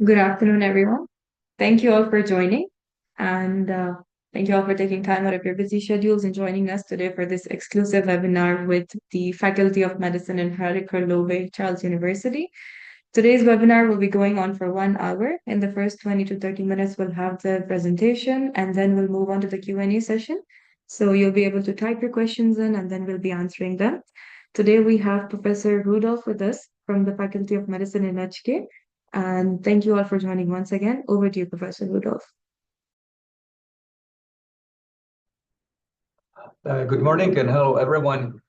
Good afternoon, everyone. Thank you all for joining, and thank you all for taking time out of your busy schedules and joining us today for this exclusive webinar with the Faculty of Medicine in Hradec, Kralove, Charles University. Today's webinar will be going on for 1 hour. In the first 20 to 30 minutes, we'll have the presentation, and then we'll move on to the Q&A session. So you'll be able to type your questions in, and then we'll be answering them. Today, we have Professor Rudolph with us from the Faculty of Medicine in HK. And thank you all for joining once again. Over to you, Professor Rudolph. Good morning and hello, everyone.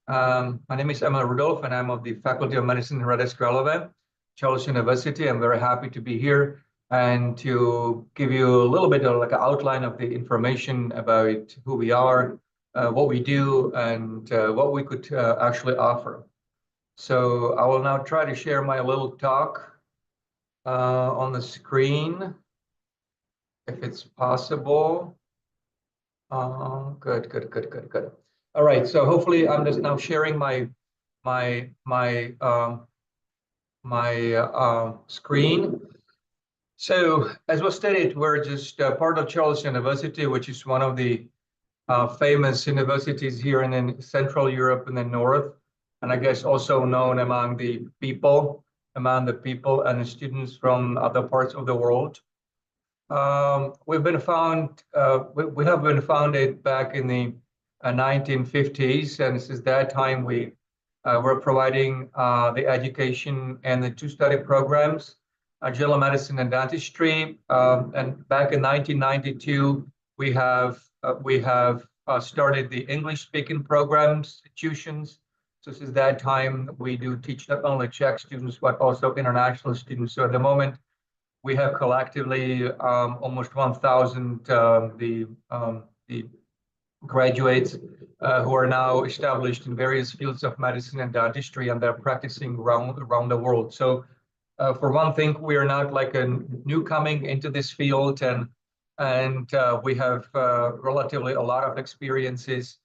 My name is Emil Rudolph, and I'm of the Faculty of Medicine in Hradec, Kralove, Charles University. I'm very happy to be here and to give you a little bit of like an outline of the information about who we are, what we do, and what we could actually offer. So I will now try to share my little talk on the screen, if it's possible. Good. All right, so hopefully I'm just now sharing my screen. So as was stated, we're just part of Charles University, which is one of the famous universities here in Central Europe and the North, and I guess also known among the people and the students from other parts of the world. We have been founded back in the 1950s, and since that time we were providing the education and the two study programs, general medicine and dentistry. And back in 1992, we have started the English-speaking programs, institutions. So since that time, we do teach not only Czech students but also international students. So at the moment, we have collectively almost 1,000 the graduates who are now established in various fields of medicine and dentistry, and they're practicing around the world. So for one thing, we are not like a new coming into this field, and we have relatively a lot of experiences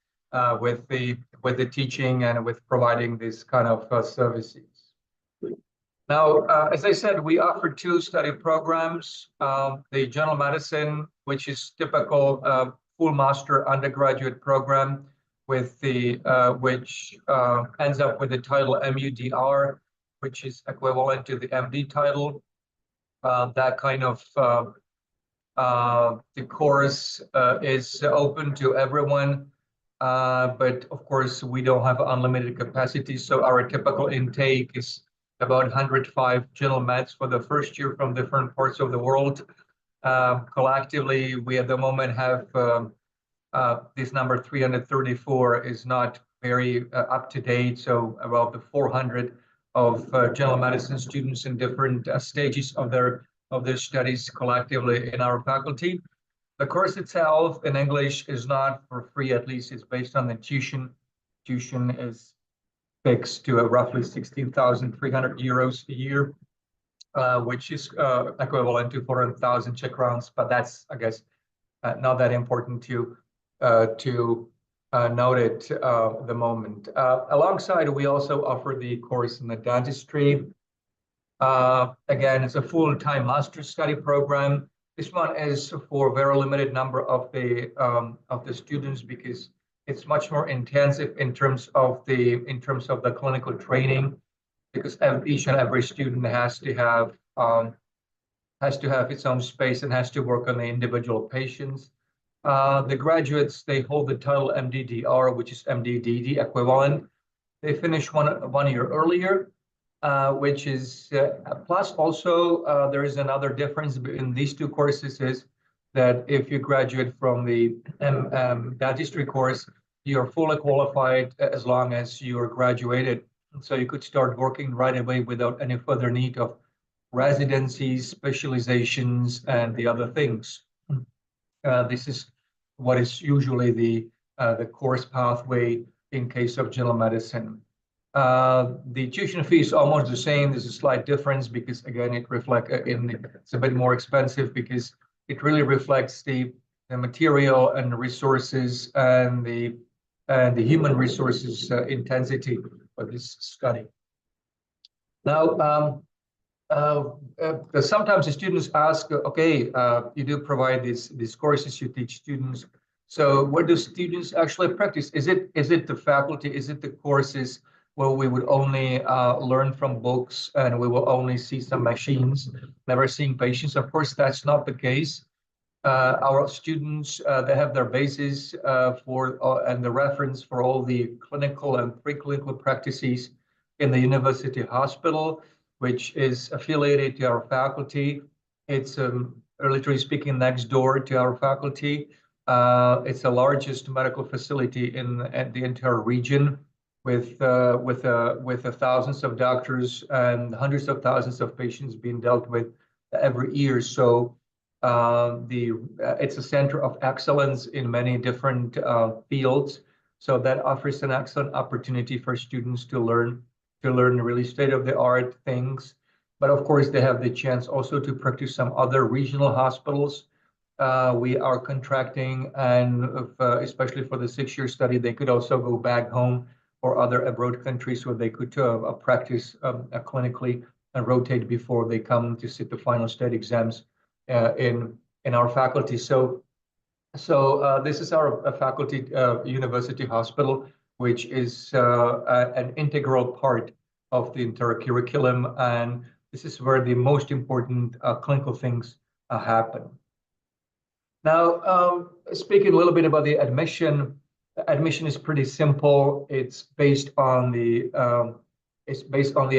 with the teaching and with providing this kind of services. Now, as I said, we offer two study programs, the general medicine, which is typical full master undergraduate program with which ends up with the title MUDR, which is equivalent to the MD title. That kind of the course is open to everyone, but of course we don't have unlimited capacity, so our typical intake is about 105 general meds for the first year from different parts of the world. Collectively, we at the moment have this number 334 is not very up to date, so about the 400 of general medicine students in different stages of their studies collectively in our faculty. The course itself in English is not for free, at least it's based on the tuition. Tuition is fixed to roughly 16,300 euros a year, which is equivalent to 400,000 Czech crowns, but that's, I guess, not that important to note it at the moment. Alongside, we also offer the course in the dentistry. Again, it's a full-time master's study program. This one is for a very limited number of the students because it's much more intensive in terms of the clinical training, because each and every student has to have its own space and has to work on the individual patients. The graduates, they hold the title MDDR, which is MDDD equivalent. They finish one year earlier, which is plus also there is another difference in these two courses is that if you graduate from the dentistry course, you're fully qualified as long as you're graduated. So you could start working right away without any further need of residencies, specializations, and the other things. This is what is usually the course pathway in case of general medicine. The tuition fee is almost the same. There's a slight difference because, again, it's a bit more expensive because it really reflects the material and resources and the human resources intensity for this study. Now, Sometimes the students ask, okay, you do provide these courses, you teach students. So what do students actually practice? Is it the faculty? Is it the courses where we would only learn from books and we will only see some machines, never seeing patients? Of course, that's not the case. Our students, they have their basis for and the reference for all the clinical and preclinical practices in the university hospital, which is affiliated to our faculty. It's literally speaking next door to our faculty. It's the largest medical facility in the entire region, with thousands of doctors and hundreds of thousands of patients being dealt with every year. So it's a center of excellence in many different fields. So that offers an excellent opportunity for students to learn really state-of-the-art things. But of course, they have the chance also to practice some other regional hospitals. We are contracting, and especially for the 6-year study, they could also go back home or other abroad countries where they could practice clinically and rotate before they come to sit the final state exams in our faculty. So this is our faculty university hospital, which is an integral part of the entire curriculum, and this is where the most important clinical things happen. Now, speaking a little bit about the admission, admission is pretty simple. It's based on the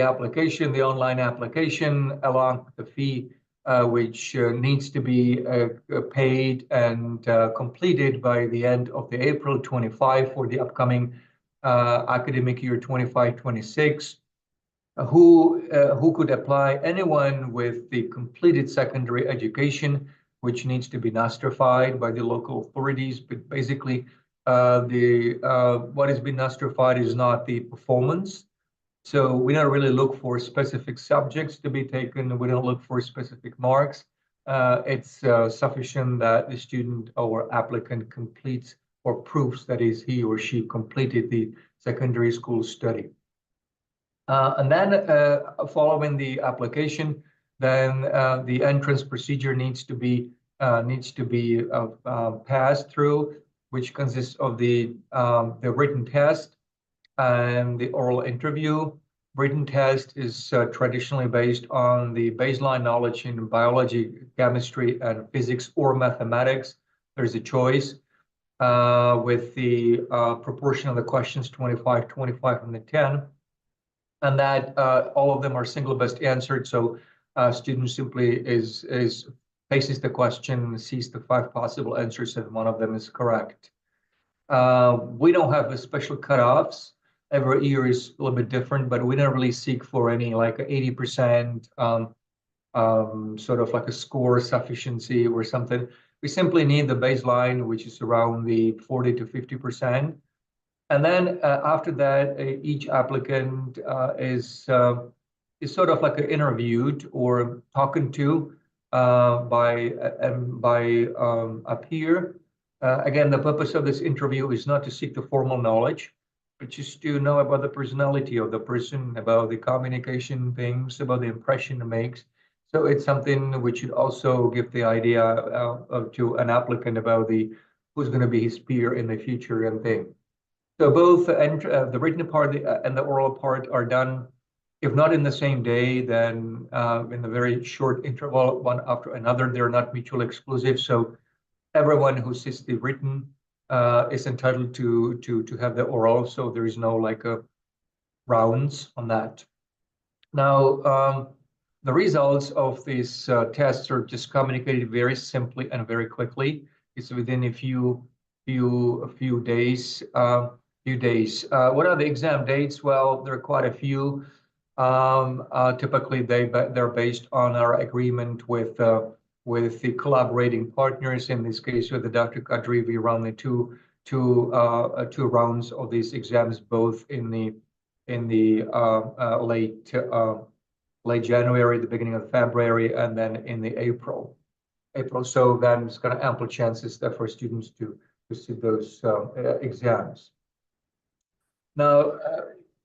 application, the online application, along with the fee, which needs to be paid and completed by the end of the April 25 for the upcoming academic year 25-26. Who could apply? Anyone with the completed secondary education, which needs to be nostrified by the local authorities. But basically, what has been nostrified is not the performance. So we don't really look for specific subjects to be taken. We don't look for specific marks. It's sufficient that the student or applicant completes or proves that he or she completed the secondary school study. And then following the application, then the entrance procedure needs to be passed through, which consists of the written test and the oral interview. Written test is traditionally based on the baseline knowledge in biology, chemistry, and physics or mathematics. There's a choice with the proportion of the questions 25, 25, and the 10. And that all of them are single best answered. So student simply faces the question, sees the 5 possible answers, and one of them is correct. We don't have a special cutoffs. Every year is a little bit different, but we don't really seek for any like 80% sort of like a score sufficiency or something. We simply need the baseline, which is around the 40 to 50%. And then after that, each applicant is sort of like interviewed or talking to by a peer. Again, the purpose of this interview is not to seek the formal knowledge, but just to know about the personality of the person, about the communication things, about the impression it makes. So it's something which should also give the idea to an applicant about who's going to be his peer in the future and thing. So both the written part and the oral part are done, if not in the same day, then in a very short interval, one after another. They're not mutually exclusive. So everyone who sits the written is entitled to have the oral. So there is no like rounds on that. Now, the results of these tests are just communicated very simply and very quickly. It's within a few days. What are the exam dates? Well, there are quite a few. Typically, they're based on our agreement with the collaborating partners. In this case, with the Dr. Kadri, we run the two rounds of these exams, both in the late January, the beginning of February, and then in the April. So then it's got ample chances there for students to sit those exams. Now,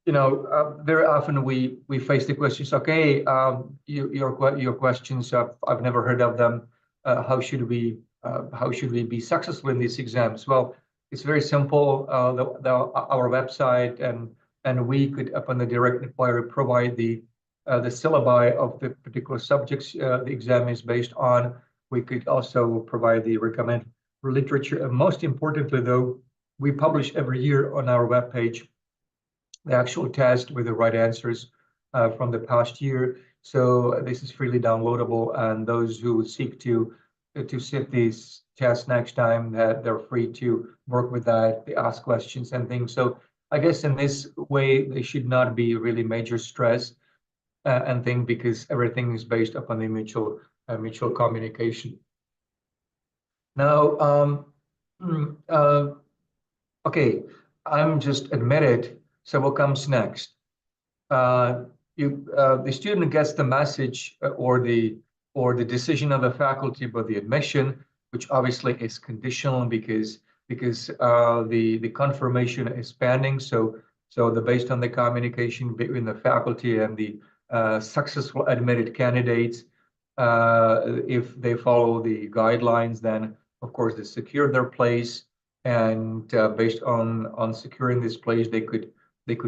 very often we face the questions. Okay, your questions. I've never heard of them. How should we be successful in these exams? Well, it's very simple. Our website and we could, upon the direct inquiry, provide the syllabi of the particular subjects the exam is based on. We could also provide the recommended literature, and most importantly, though, we publish every year on our webpage the actual test with the right answers from the past year. So this is freely downloadable, and those who seek to sit these tests next time, that they're free to work with that. They ask questions and things. So I guess in this way, they should not be really major stress and thing, because everything is based upon the mutual communication. Now, okay, I'm just admitted. So what comes next? The student gets the message or the decision of the faculty about the admission, which obviously is conditional because the confirmation is pending. So based on the communication between the faculty and the successful admitted candidates, if they follow the guidelines, then of course they secure their place, and based on securing this place, they could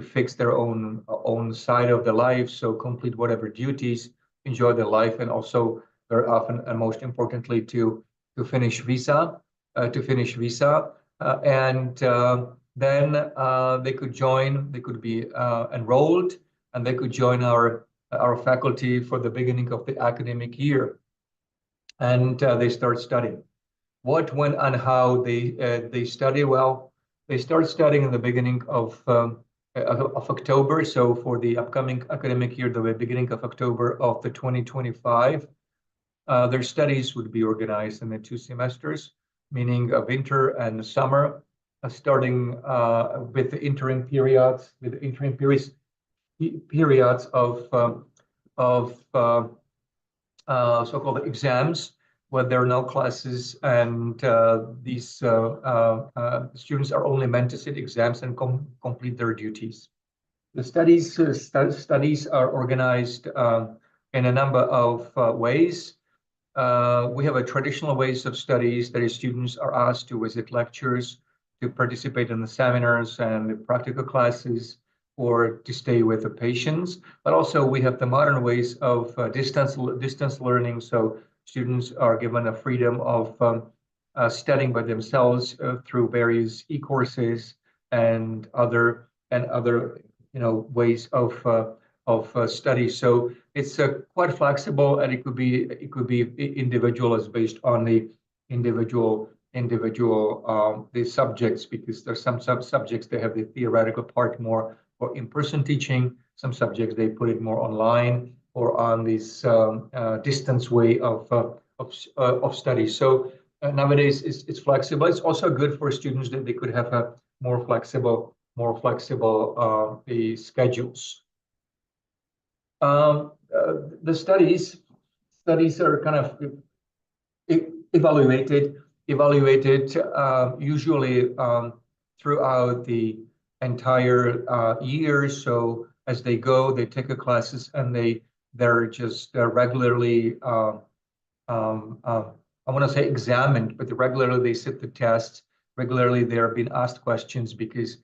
fix their own side of their life, so complete whatever duties, enjoy their life, and also very often and most importantly to finish visa, and then they could be enrolled, and they could join our faculty for the beginning of the academic year, and they start studying. What, when, and how they study? Well, they start studying in the beginning of October. So for the upcoming academic year, the beginning of October of the 2025, their studies would be organized in the 2 semesters, meaning winter and summer, starting with the interim periods, of so-called exams, where there are no classes, and these students are only meant to sit exams and complete their duties. The studies are organized in a number of ways. We have a traditional ways of studies, that is, students are asked to visit lectures, to participate in the seminars and the practical classes, or to stay with the patients. But also we have the modern ways of distance learning. So students are given a freedom of studying by themselves through various e-courses and other ways of study. So it's quite flexible, and it could be individualized based on the individual the subjects, because there's some subjects they have the theoretical part more for in-person teaching. Some subjects they put it more online or on this distance way of study. So nowadays it's flexible. It's also good for students that they could have a more flexible schedules. The studies are kind of evaluated usually throughout the entire year. So as they go, they take the classes, and they're just regularly I want to say examined, but regularly they sit the tests. Regularly they are being asked questions, because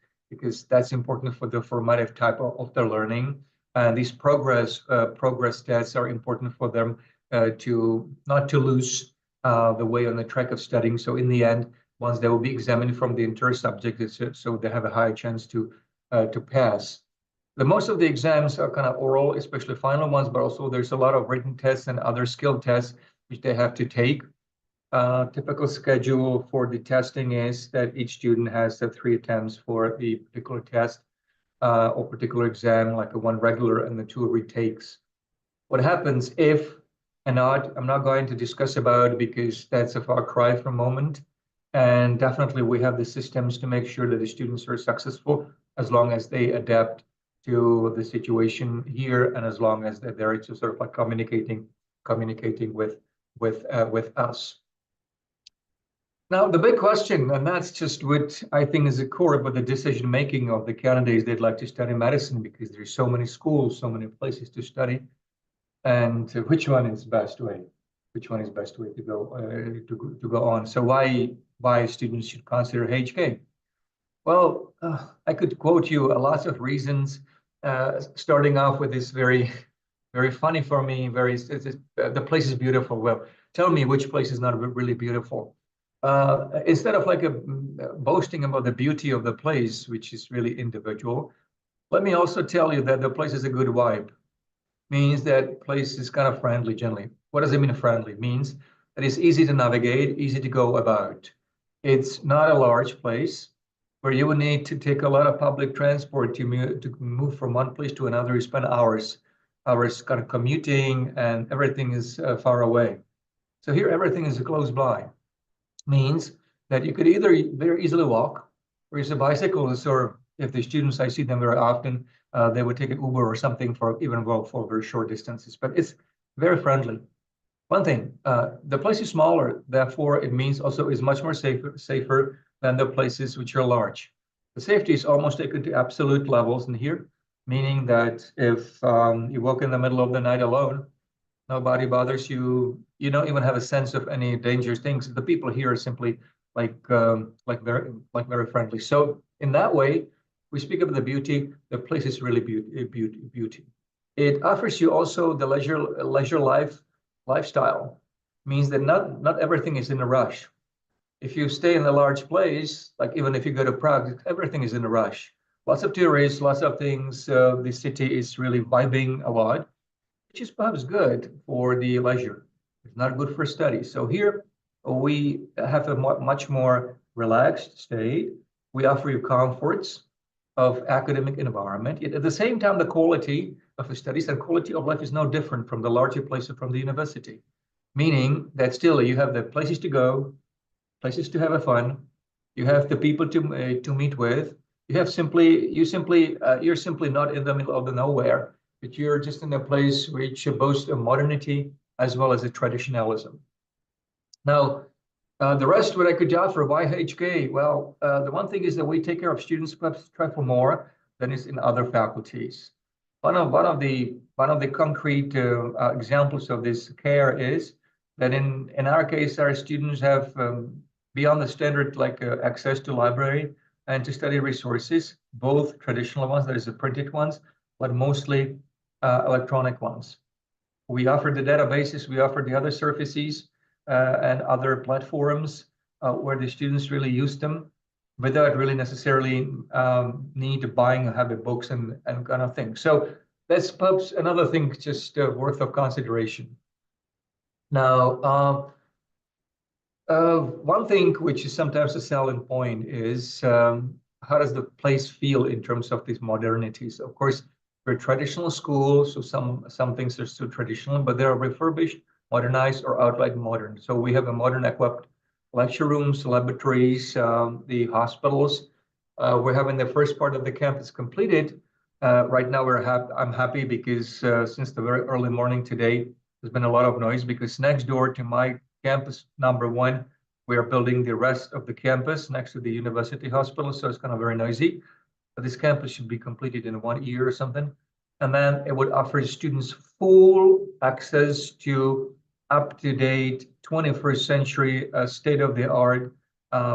that's important for the formative type of their learning. And these progress tests are important for them to not to lose the way on the track of studying. So in the end, once they will be examined from the entire subject, so they have a high chance to pass. The most of the exams are kind of oral, especially final ones, but also there's a lot of written tests and other skill tests which they have to take. Typical schedule for the testing is that each student has 3 attempts for the particular test or particular exam, like 1 regular and the 2 retakes. What happens if, and I'm not going to discuss about, because that's a far cry for a moment, and definitely we have the systems to make sure that the students are successful, as long as they adapt to the situation here, and as long as they're just sort of like communicating with us. Now, the big question, and that's just what I think is the core of the decision making of the candidates they'd like to study medicine, because there's so many schools, so many places to study, and which one is best way? Which one is best way to go to go on? So why students should consider HK? Well, I could quote you a lots of reasons, starting off with this very funny for me. The place is beautiful. Well, tell me which place is not really beautiful. Instead of like boasting about the beauty of the place, which is really individual, let me also tell you that the place is a good vibe. Means that place is kind of friendly generally. What does it mean friendly? It means that it's easy to navigate, easy to go about. It's not a large place where you would need to take a lot of public transport to move from one place to another. You spend hours kind of commuting, and everything is far away. So here everything is close by. Means that you could either very easily walk or use a bicycle, or if the students, I see them very often, they would take an Uber or something for even go for very short distances, but it's very friendly. One thing, the place is smaller, therefore it means also is much more safer than the places which are large. The safety is almost taken to absolute levels in here, meaning that if you walk in the middle of the night alone, nobody bothers you. You don't even have a sense of any dangerous things. The people here are simply very friendly. So in that way, we speak of the beauty. The place is really beauty. It offers you also the leisure lifestyle. Means that not everything is in a rush. If you stay in a large place, like even if you go to Prague, everything is in a rush. Lots of tourists, lots of things. The city is really vibing a lot, which is perhaps good for the leisure. It's not good for study. So here we have a much more relaxed state. We offer you comforts of academic environment. Yet at the same time, the quality of the studies and quality of life is no different from the larger places from the university. Meaning that still you have the places to go, places to have a fun. You have the people to meet with. You're simply not in the middle of the nowhere, but you're just in a place which boasts a modernity as well as a traditionalism. Now, the rest what I could offer, why HK? Well, the one thing is that we take care of students perhaps travel more than is in other faculties. One of the concrete examples of this care is that in our case, our students have beyond the standard like access to library and to study resources, both traditional ones, that is the printed ones, but mostly electronic ones. We offer the databases, we offer the other surfaces and other platforms where the students really use them without really necessarily need to buying or having books and kind of thing. So that's perhaps another thing just worth of consideration. Now, one thing which is sometimes a selling point is how does the place feel in terms of these modernities? Of course, we're a traditional school, so some things are still traditional, but they are refurbished, modernized, or outright modern. So we have a modern equipped lecture rooms, laboratories, the hospitals. We're having the first part of the campus completed. Right now, I'm happy because since the very early morning today, there's been a lot of noise because next door to my campus number one, we are building the rest of the campus next to the university hospital. So it's kind of very noisy. But this campus should be completed in 1 year or something. And then it would offer students full access to up-to-date 21st century state-of-the-art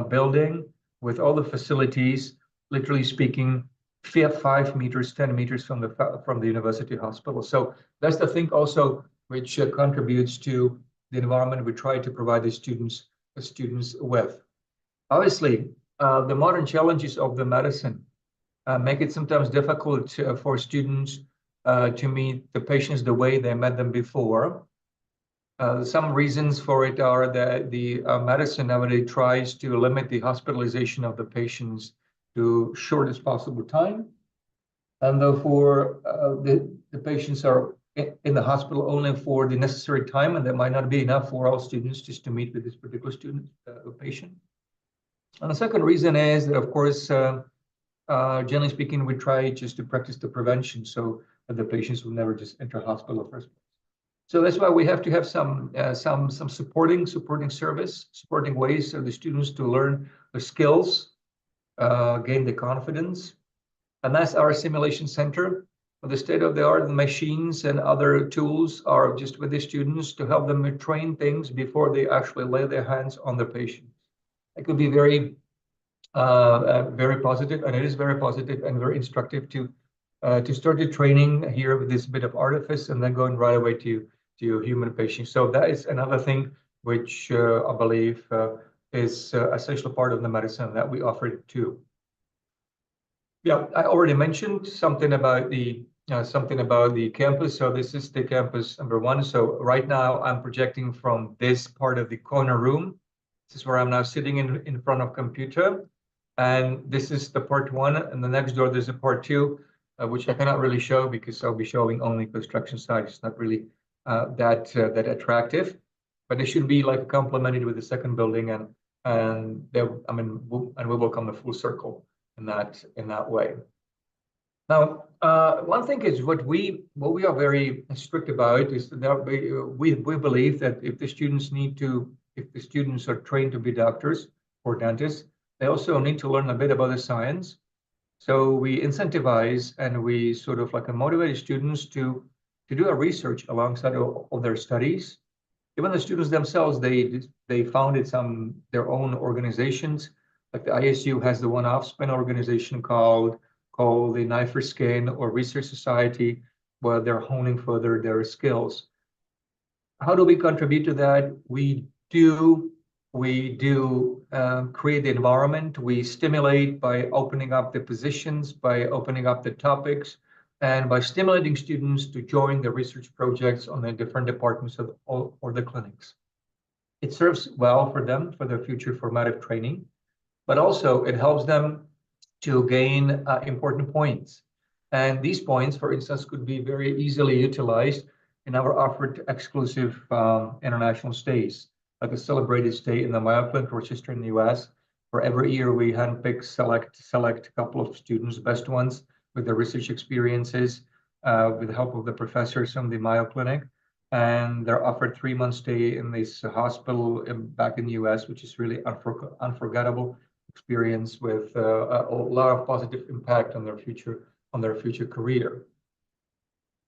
building with all the facilities, literally speaking, 5 meters, 10 meters from the university hospital. So that's the thing also which contributes to the environment we try to provide the students with. Obviously, the modern challenges of the medicine make it sometimes difficult for students to meet the patients the way they met them before. Some reasons for it are that the medicine nowadays tries to limit the hospitalization of the patients to shortest possible time. And therefore, the patients are in the hospital only for the necessary time, and that might not be enough for all students just to meet with this particular student patient. And the second reason is that, of course, generally speaking, we try just to practice the prevention so that the patients will never just enter hospital first. So that's why we have to have some supporting service, supporting ways for the students to learn the skills, gain the confidence. And that's our simulation center. The state-of-the-art machines and other tools are just with the students to help them train things before they actually lay their hands on the patient. It could be very, very positive, and it is very positive and very instructive to start the training here with this bit of artifice and then going right away to human patients. So that is another thing which I believe is an essential part of the medicine that we offer too. Yeah, I already mentioned something about the campus. So this is the campus number one. So right now I'm projecting from this part of the corner room. This is where I'm now sitting in front of computer. And this is the part one. And the next door, there's a part two, which I cannot really show because I'll be showing only construction site. It's not really that attractive, but it should be like complemented with the second building, and we will come a full circle in that way. Now, one thing is what we are very strict about is that we believe that if the students are trained to be doctors or dentists, they also need to learn a bit about the science. So we incentivize and we sort of like motivate students to do a research alongside of their studies. Even the students themselves, they founded their own organizations. Like the ISU has the one Offspin organization called the Knife for Skin or Research Society, where they're honing further their skills. How do we contribute to that? We do create the environment. We stimulate by opening up the positions, by opening up the topics, and by stimulating students to join the research projects on the different departments or the clinics. It serves well for them for their future formative training, but also it helps them to gain important points. And these points, for instance, could be very easily utilized in our offered exclusive international stays, like a celebrated stay in the Mayo Clinic, Rochester in the US, where every year we handpick, select a couple of students, best ones with their research experiences, with the help of the professors from the Mayo Clinic. And they're offered 3-month stay in this hospital back in the US, which is really unforgettable experience with a lot of positive impact on their future career.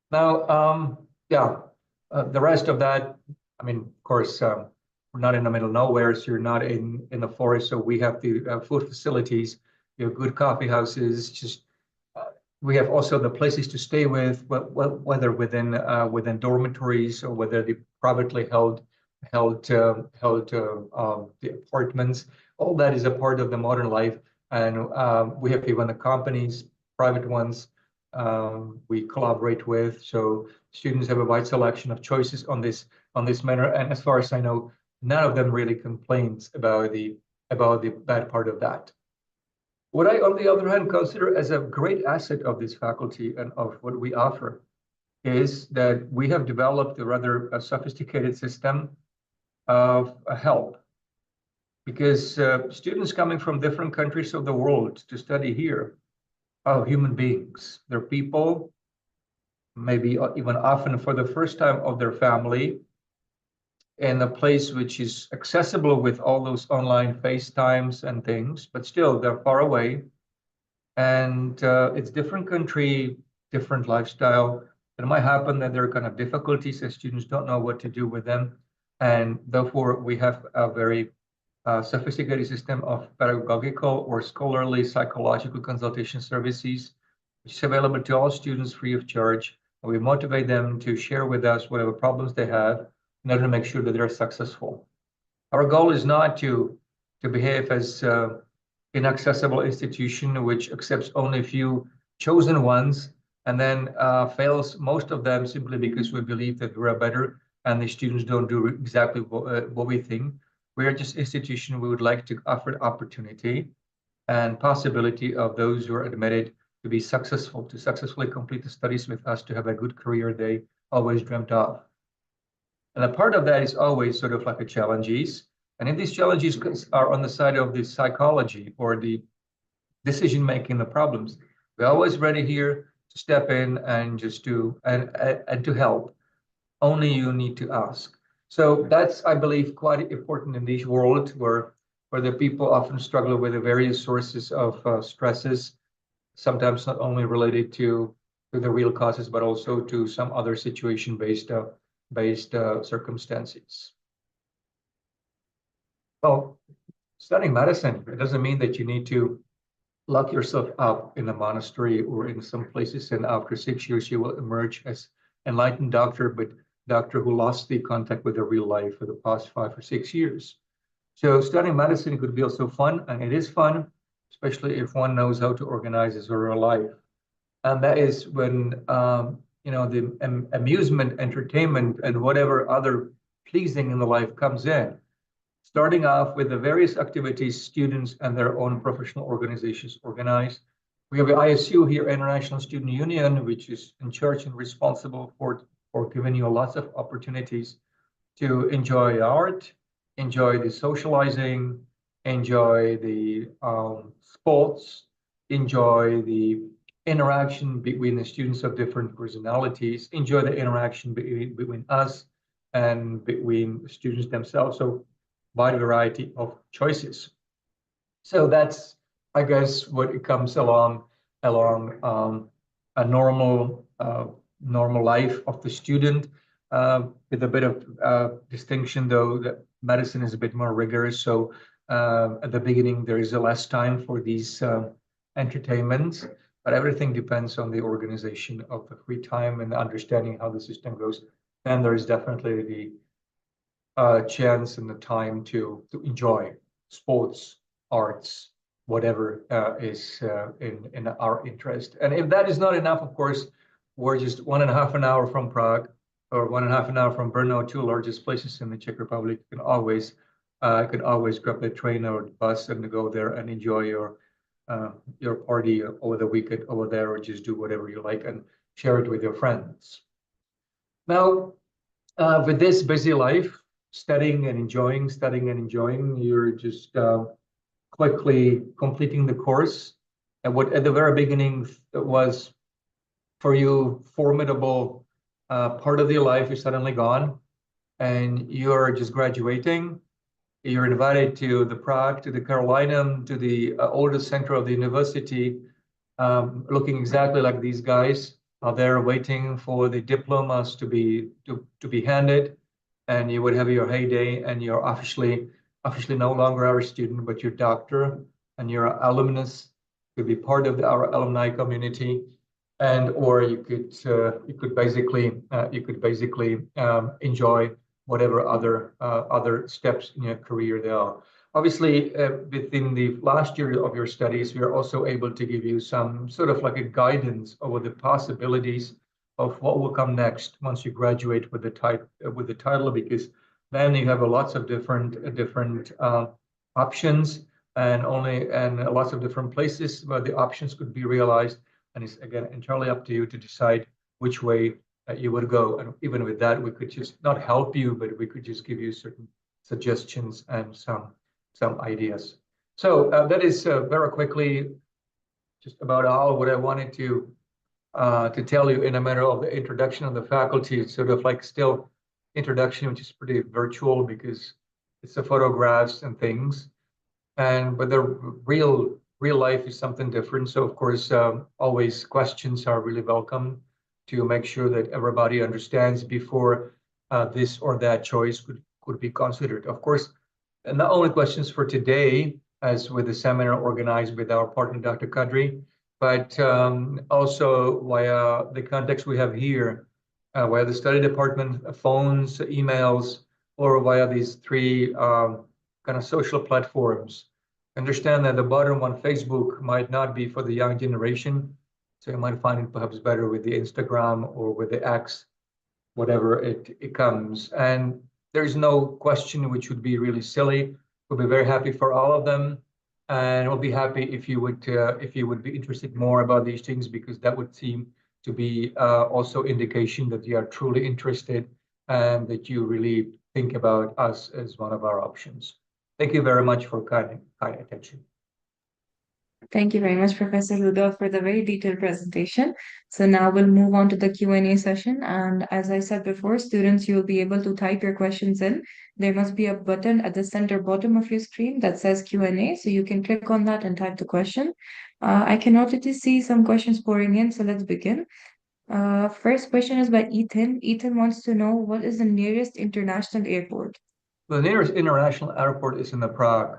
Now, the rest of that, I mean, of course, we're not in the middle of nowhere, so you're not in the forest. So we have the food facilities, good coffee houses. Just we have also the places to stay with, whether within dormitories or whether the privately held the apartments. All that is a part of the modern life, and we have even the companies, private ones, we collaborate with. So students have a wide selection of choices on this manner, and as far as I know, none of them really complains about the bad part of that. What I, on the other hand, consider as a great asset of this faculty and of what we offer is that we have developed a rather sophisticated system of help, because students coming from different countries of the world to study here are human beings. They're people, maybe even often for the first time of their family, in a place which is accessible with all those online FaceTimes and things, but still they're far away. And it's different country, different lifestyle. It might happen that there are kind of difficulties as students don't know what to do with them. And therefore, we have a very sophisticated system of pedagogical or scholarly psychological consultation services, which is available to all students free of charge. And we motivate them to share with us whatever problems they have in order to make sure that they're successful. Our goal is not to behave as inaccessible institution which accepts only a few chosen ones and then fails most of them simply because we believe that we're better and the students don't do exactly what we think. We are just an institution. We would like to offer opportunity and possibility of those who are admitted to be successful, to successfully complete the studies with us, to have a good career they always dreamt of. And a part of that is always sort of like a challenges. And if these challenges are on the side of the psychology or the decision-making, the problems, we're always ready here to step in and just to help. Only you need to ask. So that's, I believe, quite important in this world where the people often struggle with the various sources of stresses, sometimes not only related to the real causes, but also to some other situation-based circumstances. Well, studying medicine, it doesn't mean that you need to lock yourself up in a monastery or in some places, and after 6 years you will emerge as enlightened doctor, but doctor who lost the contact with the real life for the past 5 or 6 years. So studying medicine could be also fun, and it is fun, especially if one knows how to organize his real life. And that is when the amusement, entertainment, and whatever other pleasing in the life comes in. Starting off with the various activities students and their own professional organizations organize. We have the ISU here, International Student Union, which is in charge and responsible for giving you lots of opportunities to enjoy art, enjoy the socializing, enjoy the sports, enjoy the interaction between the students of different personalities, enjoy the interaction between us and between the students themselves. So wide variety of choices. So that's, I guess, what it comes along a normal life of the student, with a bit of distinction, though, that medicine is a bit more rigorous. So at the beginning, there is less time for these entertainments, but everything depends on the organization of the free time and understanding how the system goes. And there is definitely the chance and the time to enjoy sports, arts, whatever is in our interest. And if that is not enough, of course, we're just 1.5 an hour from Prague or 1.5 an hour from Brno, two largest places in the Czech Republic. You can always grab the train or the bus and go there and enjoy your party over the weekend over there, or just do whatever you like and share it with your friends. Now, with this busy life, studying and enjoying, you're just quickly completing the course. And what at the very beginning was for you formidable part of your life is suddenly gone, and you're just graduating. You're invited to the Prague, to the Carolinum, to the oldest center of the university, looking exactly like these guys are there waiting for the diplomas to be handed, and you would have your heyday, and you're officially no longer our student, but your doctor, and you're an alumnus, could be part of our alumni community, and or you could basically enjoy whatever other steps in your career there are. Obviously, within the last year of your studies, we are also able to give you some sort of like a guidance over the possibilities of what will come next once you graduate with the title, because then you have lots of different options and lots of different places where the options could be realized. And it's again entirely up to you to decide which way you would go. And even with that, we could just not help you, but we could just give you certain suggestions and some ideas. So that is very quickly just about all what I wanted to tell you in a matter of the introduction of the faculty. It's sort of like still introduction, which is pretty virtual because it's the photographs and things. But the real life is something different. So of course, always questions are really welcome to make sure that everybody understands before this or that choice could be considered. Of course, and not only questions for today, as with the seminar organized with our partner, Dr. Kadri, but also via the context we have here, via the study department, phones, emails, or via these three kind of social platforms. Understand that the bottom one, Facebook, might not be for the young generation, so you might find it perhaps better with the Instagram or with the X, whatever it comes. And there's no question which would be really silly. We'll be very happy for all of them. And we'll be happy if you would be interested more about these things, because that would seem to be also indication that you are truly interested and that you really think about us as one of our options. Thank you very much for kind attention. Thank you very much, Professor Rudolph, for the very detailed presentation. So now we'll move on to the Q&A session. And as I said before, students, you'll be able to type your questions in. There must be a button at the center bottom of your screen that says Q&A. So you can click on that and type the question. I can already see some questions pouring in, so let's begin. First question is by Ethan. Ethan wants to know, what is the nearest international airport? The nearest international airport is in the Prague.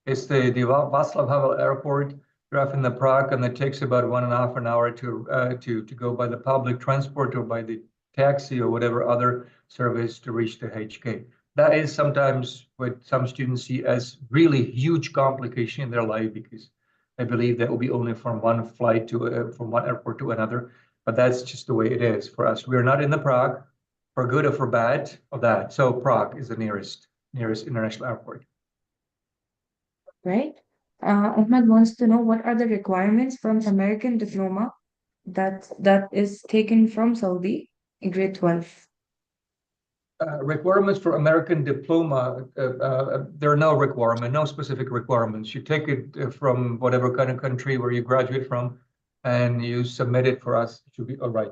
It's the Václav Havel Airport. You're off in the Prague, and it takes about 1.5 hours to go by the public transport or by the taxi or whatever other service to reach the HK. That is sometimes what some students see as really huge complication in their life because they believe that will be only from one flight to from one airport to another. But that's just the way it is for us. We're not in the Prague, for good or for bad of that. So Prague is the nearest international airport. Right? Ahmed wants to know, what are the requirements from American diploma that is taken from Saudi in grade 12? Requirements for American diploma, there are no requirement, no specific requirements. You take it from whatever kind of country where you graduate from, and you submit it for us. It should be all right.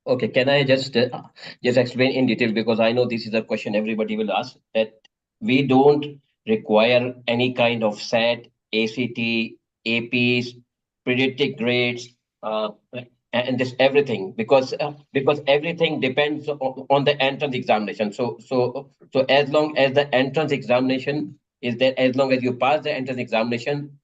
Okay, can I just explain in detail, because I know this is a question everybody will ask, that we don't require any kind of SAT, ACT, APs, predicted grades, and this everything, because everything depends on the entrance examination. So as long as the entrance examination is there, as long as you pass the entrance examination,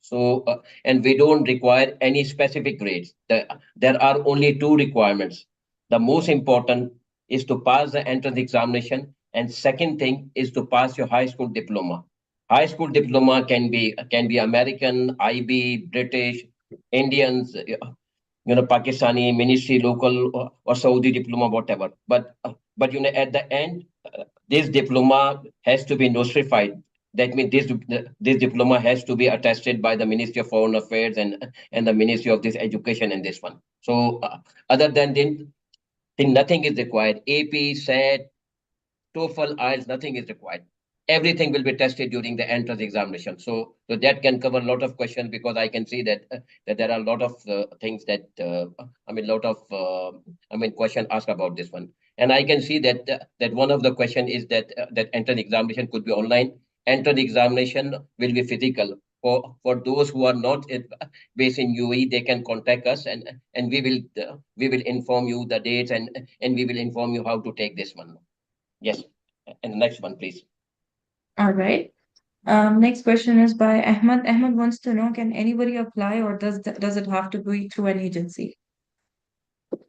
and we don't require any specific grades. There are only two requirements. The most important is to pass the entrance examination, and second thing is to pass your high school diploma. High school diploma can be American, IB, British, Indians, Pakistani, ministry, local, or Saudi diploma, whatever. But at the end, this diploma has to be notified. That means this diploma has to be attested by the Ministry of Foreign Affairs and the Ministry of this Education and this one. So other than this, nothing is required. AP, SAT, TOEFL, IELTS, nothing is required. Everything will be tested during the entrance examination. So that can cover a lot of questions, because I can see that there are a lot of things that question asked about this one. And I can see that one of the question is that entrance examination could be online. Entrance examination will be physical. For those who are not based in UAE, they can contact us, and we will inform you the dates, and we will inform you how to take this one. Yes, and the next one, please. All right. Next question is by Ahmed. Ahmed wants to know, can anybody apply, or does it have to be through an agency?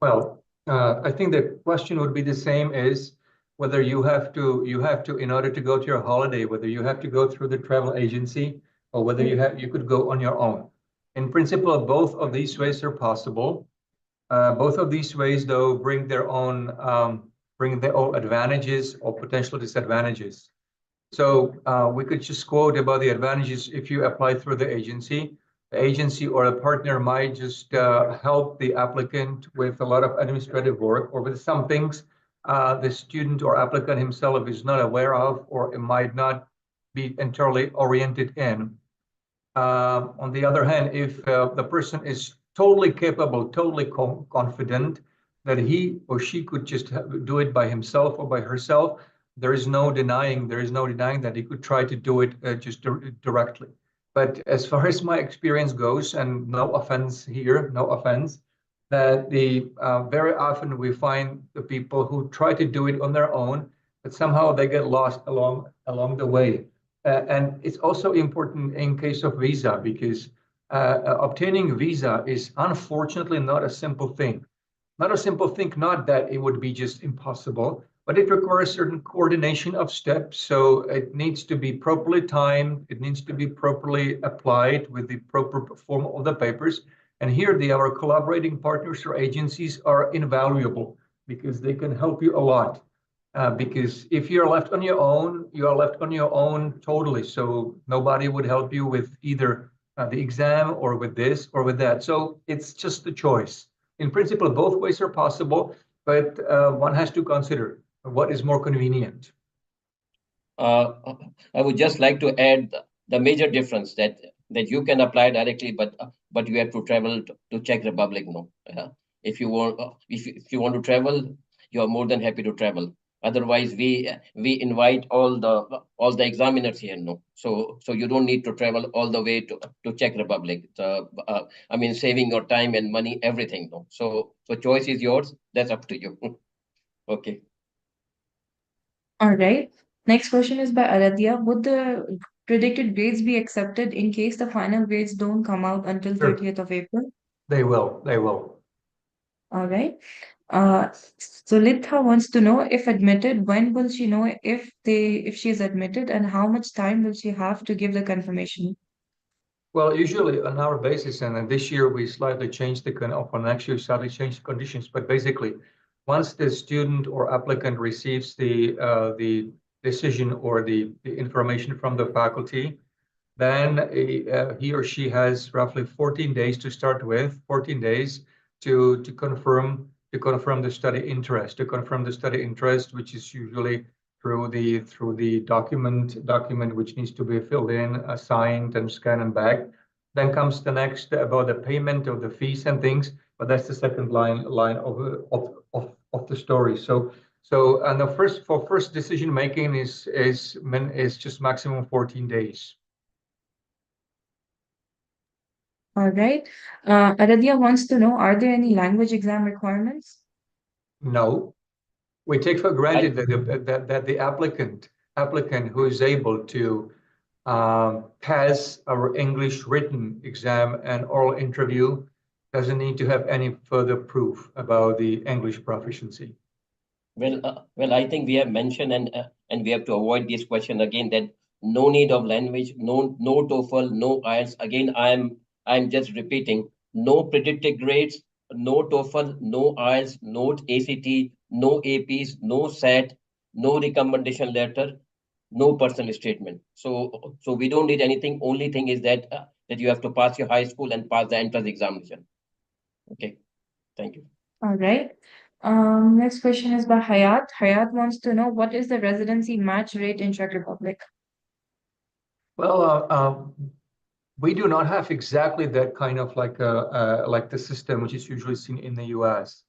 Well, I think the question would be the same as whether you have to, in order to go to your holiday, whether you have to go through the travel agency or whether you could go on your own. In principle, both of these ways are possible. Both of these ways, though, bring their own advantages or potential disadvantages. So we could just quote about the advantages if you apply through the agency. The agency or a partner might just help the applicant with a lot of administrative work, or with some things the student or applicant himself is not aware of, or it might not be entirely oriented in. On the other hand, if the person is totally capable, totally confident that he or she could just do it by himself or by herself, there is no denying that he could try to do it just directly. But as far as my experience goes, and no offense here, no offense, that very often we find the people who try to do it on their own, but somehow they get lost along the way. And it's also important in case of visa, because obtaining visa is unfortunately not a simple thing. Not a simple thing, not that it would be just impossible, but it requires certain coordination of steps. So it needs to be properly timed. It needs to be properly applied with the proper form of the papers. And here our collaborating partners or agencies are invaluable, because they can help you a lot. Because if you're left on your own, you are left on your own totally. So nobody would help you with either the exam or with this or with that. So it's just the choice. In principle, both ways are possible, but one has to consider what is more convenient. I would just like to add the major difference, that that you can apply directly, but you have to travel to Czech Republic. No, if you want if you want to travel, you are more than happy to travel. Otherwise, we invite all the examiners here. No, so you don't need to travel all the way to Czech Republic. I mean, saving your time and money, everything. No, so choice is yours. That's up to you. Okay. All right. Next question is by Aradhya. Would the predicted grades be accepted in case the final grades don't come out until Sure. 30th of April? They will. All right. So Litha wants to know, if admitted, when will she know if she is admitted, and how much time will she have to give the confirmation? Well, usually on our basis, and then this year we slightly changed for next year, slightly changed the conditions. But basically, once the student or applicant receives the decision or the information from the faculty, then he or she has roughly 14 days to start with, 14 days to confirm the study interest, which is usually through the document which needs to be filled in, signed and scanned and back. Then comes the next about the payment of the fees and things, but that's the second line of the story. So and the first decision making is just maximum 14 days. All right. Aradhya wants to know, are there any language exam requirements? No, we take for granted that the applicant who is able to pass our English written exam and oral interview doesn't need to have any further proof about the English proficiency. Well, I think we have mentioned, and we have to avoid this question again, that no need of language, no TOEFL, no IELTS. Again, I'm just repeating, no predicted grades, no TOEFL, no IELTS, no ACT, no APs, no SAT, no recommendation letter, no personal statement. So we don't need anything. Only thing is that that you have to pass your high school and pass the entrance examination. Okay, thank you. All right. Next question is by Hayat. Hayat wants to know, what is the residency match rate in Czech Republic? Well, we do not have exactly that kind of like the system which is usually seen in the US.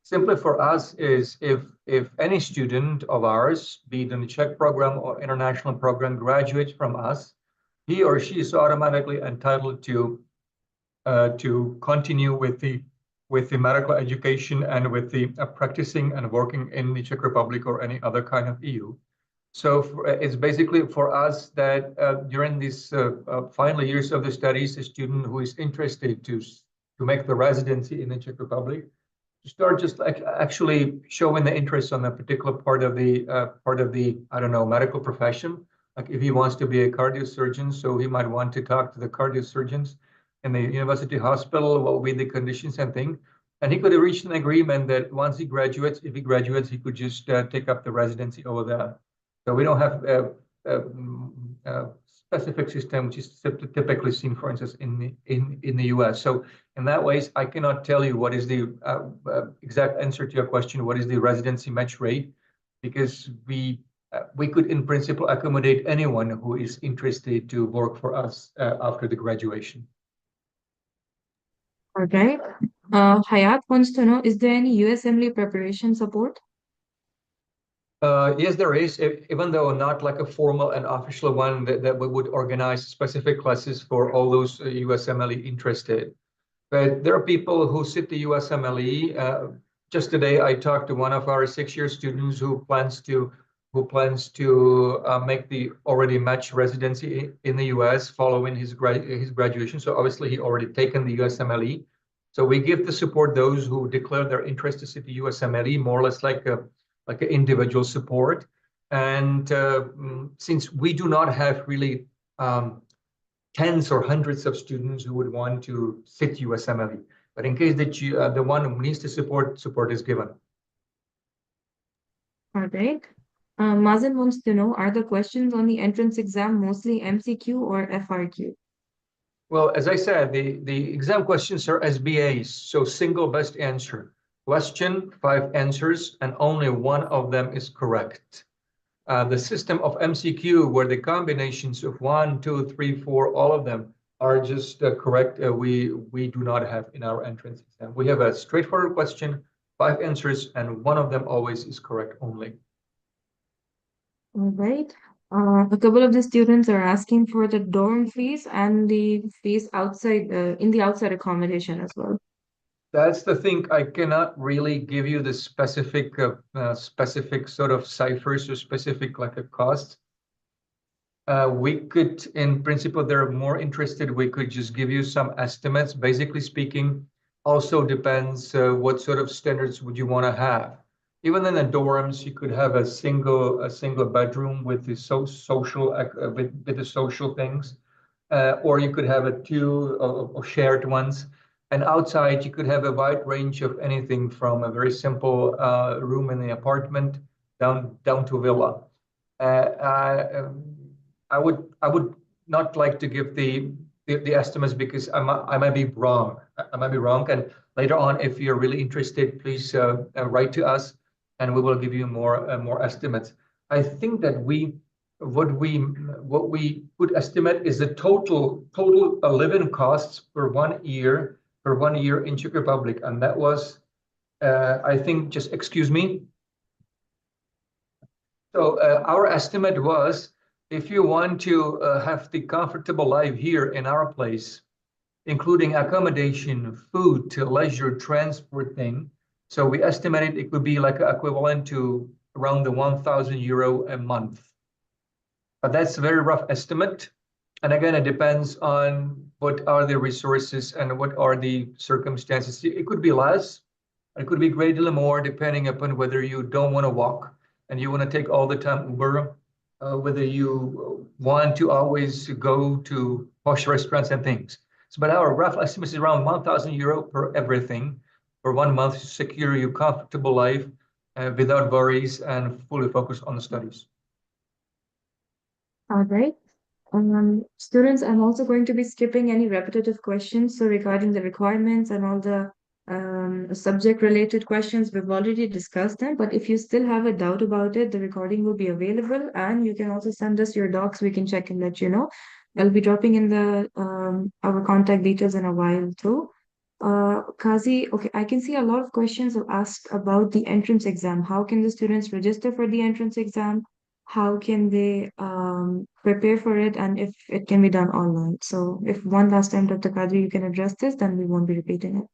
Simply for us is if any student of ours, be it in the Czech program or international program, graduates from us, he or she is automatically entitled to continue with the medical education and with the practicing and working in the Czech Republic or any other kind of EU. So it's basically for us that during these final years of the studies, a student who is interested to make the residency in the Czech Republic, to start just like actually showing the interest on a particular part of the I don't know, medical profession. Like if he wants to be a cardiosurgeon, so he might want to talk to the cardiosurgeons in the university hospital, what will be the conditions and things. And he could have reached an agreement that once he graduates, if he graduates, he could just take up the residency over there. So we don't have a specific system which is typically seen, for instance, in the US. So in that ways, I cannot tell you what is the exact answer to your question. What is the residency match rate? Because we could, in principle, accommodate anyone who is interested to work for us after the graduation. Okay. Hayat wants to know, is there any USMLE preparation support? Yes, there is, even though not like a formal and official one that we would organize specific classes for all those USMLE interested. But there are people who sit the USMLE. Just today, I talked to one of our 6-year students who plans to make the already matched residency in the US following his graduation. So obviously, he already taken the USMLE. So we give the support those who declare their interest to sit the USMLE, more or less like an individual support. And since we do not have really tens or hundreds of students who would want to sit USMLE, but in case that the one who needs the support is given. All right. Mazen wants to know, are the questions on the entrance exam mostly MCQ or FRQ? Well, as I said, the exam questions are SBAs, so single best answer. Question, 5 answers, and only one of them is correct. The system of MCQ, where the combinations of 1, 2, 3, 4, all of them are just correct. We do not have in our entrance exam. We have a straightforward question, 5 answers, and one of them always is correct only. All right. A couple of the students are asking for the dorm fees and the fees outside, in the outside accommodation as well. That's the thing. I cannot really give you the specific sort of ciphers or specific like a cost. We could, in principle, they're more interested. We could just give you some estimates. Basically speaking, also depends what sort of standards would you want to have. Even in the dorms, you could have a single bedroom with the social with the social things, or you could have a two shared ones. And outside, you could have a wide range of anything from a very simple room in the apartment down to villa. I would not like to give the estimates because I might be wrong. I might be wrong. And later on, if you're really interested, please write to us, and we will give you more estimates. I think that what we could estimate is the total living costs per 1 year in Czech Republic, and that was I think, just excuse me. So our estimate was, if you want to have the comfortable life here in our place, including accommodation, food, leisure, transport thing, so we estimated it would be like equivalent to around the 1,000 euro a month. But that's a very rough estimate. And again, it depends on what are the resources and what are the circumstances. It could be less, it could be greatly more, depending upon whether you don't want to walk and you want to take all the time Uber, whether you want to always go to posh restaurants and things. So, but our rough estimate is around 1,000 euro per everything for 1 month to secure your comfortable life without worries and fully focus on the studies. All right. Students, I'm also going to be skipping any repetitive questions. So regarding the requirements and all the subject-related questions, we've already discussed them. But if you still have a doubt about it, the recording will be available, and you can also send us your docs. We can check and let you know. I'll be dropping in the our contact details in a while too. Kazi, okay, I can see a lot of questions are asked about the entrance exam. How can the students register for the entrance exam? How can they prepare for it, and if it can be done online? So if one last time, Dr. Kadri, you can address this, then we won't be repeating it.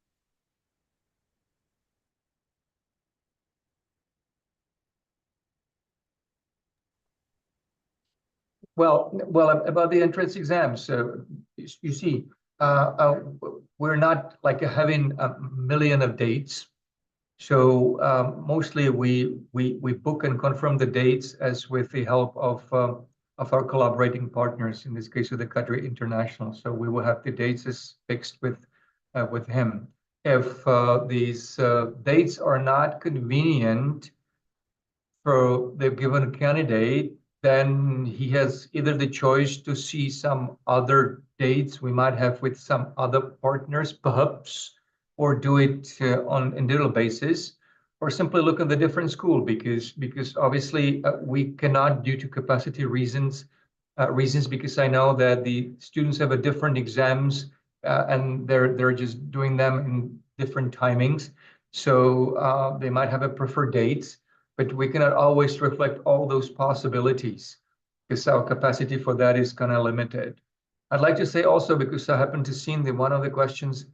Well, about the entrance exams, you see, we're not like having a million of dates. So mostly we book and confirm the dates as with the help of our collaborating partners, in this case with the Kadri International. So we will have the dates as fixed with him. If these dates are not convenient for the given candidate, then he has either the choice to see some other dates we might have with some other partners, perhaps, or do it on individual basis, or simply look at the different school, because obviously we cannot, due to capacity reasons, because I know that the students have a different exams and they're just doing them in different timings. So they might have a preferred dates, but we cannot always reflect all those possibilities because our capacity for that is kind of limited. I'd like to say also, because I happen to see in one of the questions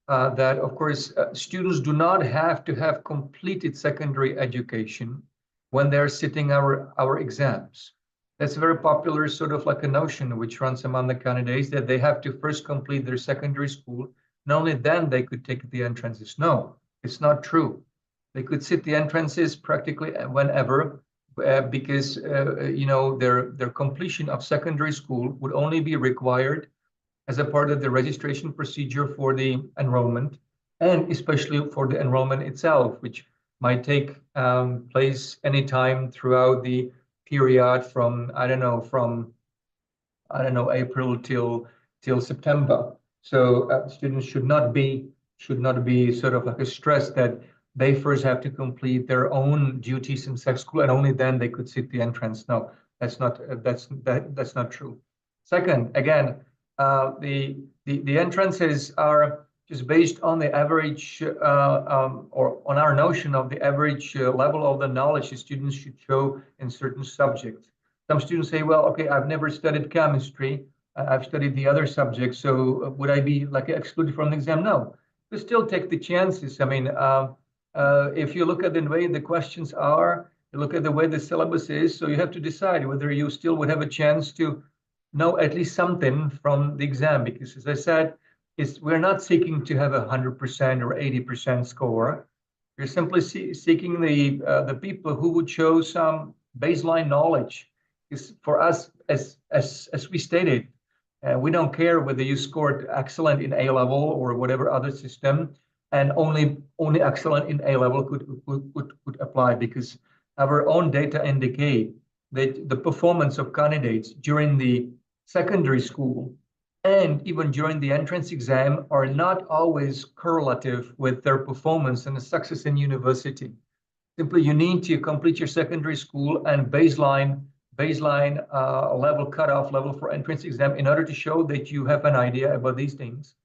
that, of course, students do not have to have completed secondary education when they're sitting our exams. That's a very popular sort of like a notion which runs among the candidates, that they have to first complete their secondary school, and only then they could take the entrances. No, it's not true. They could sit the entrances practically whenever, because you know, their completion of secondary school would only be required as a part of the registration procedure for the enrollment, and especially for the enrollment itself, which might take place anytime throughout the period from April till September. So students should not be sort of like a stress that they first have to complete their own duties in sex school and only then they could sit the entrance. No, that's not true. Second, again, The entrances are just based on the average or on our notion of the average level of the knowledge the students should show in certain subjects. Some students say, well, okay, I've never studied chemistry. I've studied the other subjects. So would I be like excluded from the exam? No, you still take the chances. I mean, if you look at the way the questions are, you look at the way the syllabus is, so you have to decide whether you still would have a chance to know at least something from the exam. Because as I said, we're not seeking to have 100% or 80% score. You're simply seeking the people who would show some baseline knowledge. Because for us, as we stated, we don't care whether you scored excellent in A level or whatever other system, and only excellent in A level could apply, because our own data indicate that the performance of candidates during the secondary school and even during the entrance exam are not always correlative with their performance and the success in university. Simply, you need to complete your secondary school and baseline level, cutoff level for entrance exam in order to show that you have an idea about these things.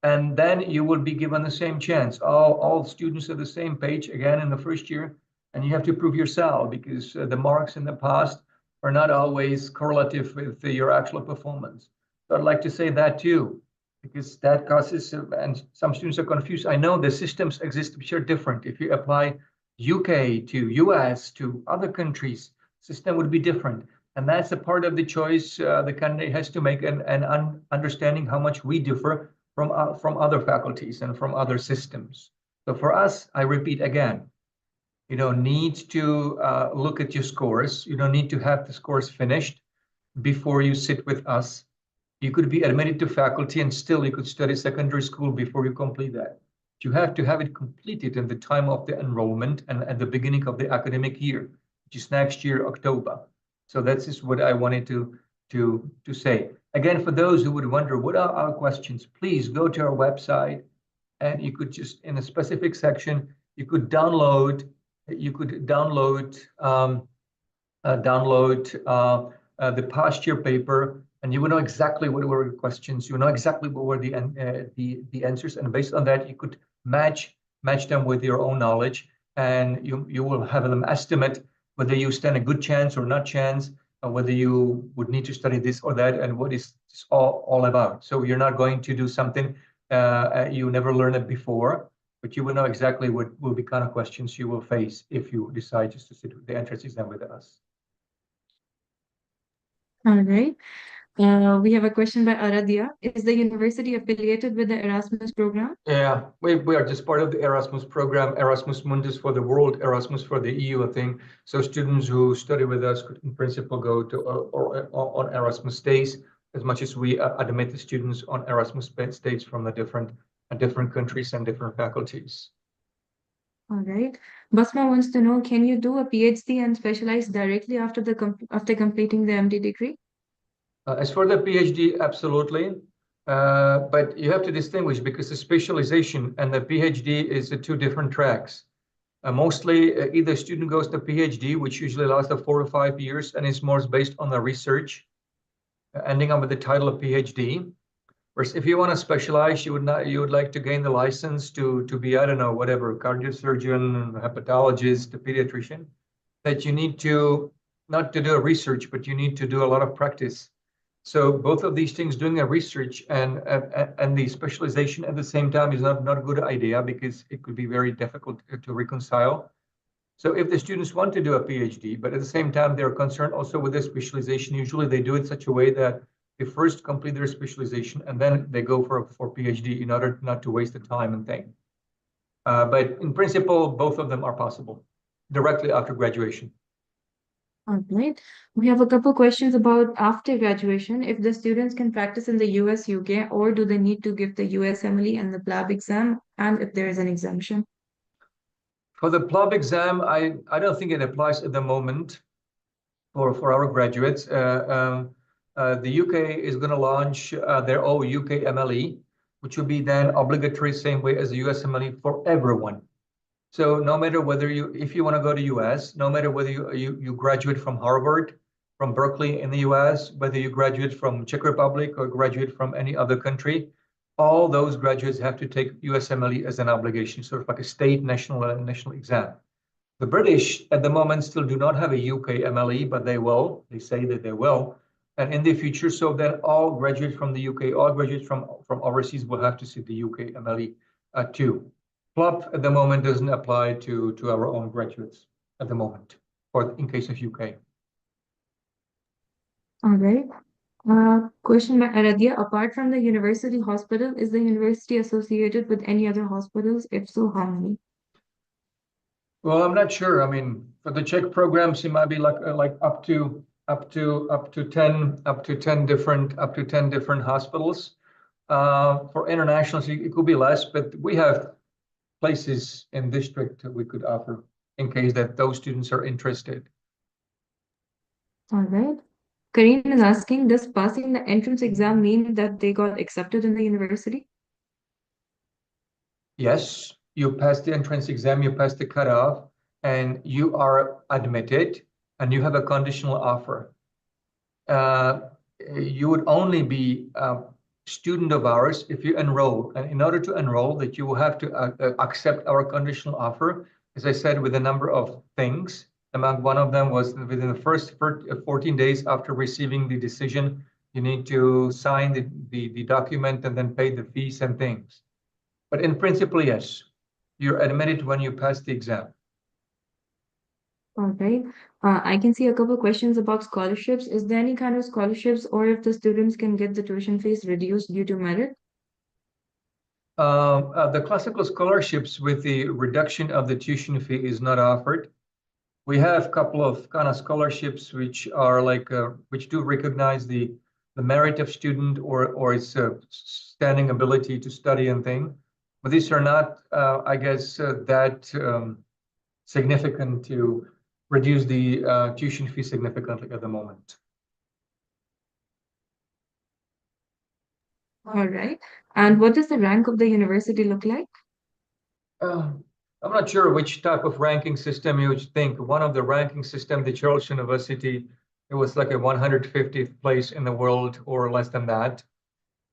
And then you will be given the same chance. All students are the same page again in the first year, and you have to prove yourself, because the marks in the past are not always correlative with your actual performance. So I'd like to say that too, because that causes, and some students are confused. I know the systems exist which are different. If you apply UK to US to other countries, system would be different. And that's a part of the choice the candidate has to make, and understanding how much we differ from other faculties and from other systems. So for us, I repeat again, you don't need to look at your scores. You don't need to have the scores finished before you sit with us. You could be admitted to faculty and still you could study secondary school before you complete that. You have to have it completed in the time of the enrollment and at the beginning of the academic year, which is next year, October. So that's just what I wanted to say. Again, for those who would wonder, what are our questions? Please go to our website, and you could just, in a specific section, you could download the past year paper, and you will know exactly what were the questions. You will know exactly what were the answers, and based on that, you could match them with your own knowledge, and you will have an estimate whether you stand a good chance or not chance, or whether you would need to study this or that, and what is this all about. So you're not going to do something you never learned it before, but you will know exactly what will be kind of questions you will face if you decide just to sit the entrance exam with us. All right. We have a question by Aradhya. Is the university affiliated with the Erasmus program? Yeah, we are just part of the Erasmus program, Erasmus Mundus for the world, Erasmus for the EU, I think. So students who study with us could, in principle, go to on Erasmus stays, as much as we admit the students on Erasmus stays from the different countries and different faculties. All right. Basma wants to know, can you do a PhD and specialize directly after completing the MD degree? As for the PhD, absolutely. But you have to distinguish, because the specialization and the PhD is the two different tracks. Mostly, either student goes to PhD, which usually lasts 4 to 5 years, and is more based on the research, ending up with the title of PhD. Whereas if you want to specialize, you would like to gain the license to be, I don't know, whatever, cardiosurgeon, hepatologist, a pediatrician, that you need to not to do a research, but you need to do a lot of practice. So both of these things, doing a research and the specialization at the same time, is not a good idea, because it could be very difficult to reconcile. So if the students want to do a PhD, but at the same time they're concerned also with their specialization, usually they do it such a way that they first complete their specialization and then they go for PhD, in order not to waste the time and thing. But in principle, both of them are possible directly after graduation. All right. We have a couple questions about after graduation, if the students can practice in the US, UK, or do they need to give the USMLE and the PLAB exam, and if there is an exemption? For the PLAB exam, I don't think it applies at the moment for our graduates. The UK is going to launch their own UK MLE, which will be then obligatory, same way as the USMLE for everyone. So no matter whether if you want to go to US, no matter whether you graduate from Harvard from Berkeley in the US, whether you graduate from Czech Republic or graduate from any other country, all those graduates have to take USMLE as an obligation, sort of like a state national exam. The British at the moment still do not have a UK MLE, but they will. They say that they will. And in the future, so then all graduates from the UK, all graduates from overseas will have to sit the UK MLE too. PLOP at the moment doesn't apply to our own graduates at the moment, or in case of UK. All right. Question by Aradhya. Apart from the university hospital, is the university associated with any other hospitals? If so, how many? Well, I'm not sure. I mean, for the Czech programs, it might be like up to 10 different hospitals. For internationals, it could be less, but we have places in district that we could offer in case that those students are interested. All right. Kareem is asking, does passing the entrance exam mean that they got accepted in the university? Yes, you pass the entrance exam, you pass the cutoff, and you are admitted, and you have a conditional offer. You would only be a student of ours if you enroll. And in order to enroll, that you will have to accept our conditional offer, as I said, with a number of things. Among one of them was within the first 14 days after receiving the decision, you need to sign the document and then pay the fees and things. But in principle, yes, you're admitted when you pass the exam. All right. I can see a couple questions about scholarships. Is there any kind of scholarships, or if the students can get the tuition fees reduced due to merit? The classical scholarships with the reduction of the tuition fee is not offered. We have a couple of kind of scholarships which are like which do recognize the merit of student or its standing ability to study and thing, but these are not, I guess, that significant to reduce the tuition fee significantly at the moment. All right. And what does the rank of the university look like? I'm not sure which type of ranking system you would think. One of the ranking system, the Charles University, it was like a 150th place in the world or less than that.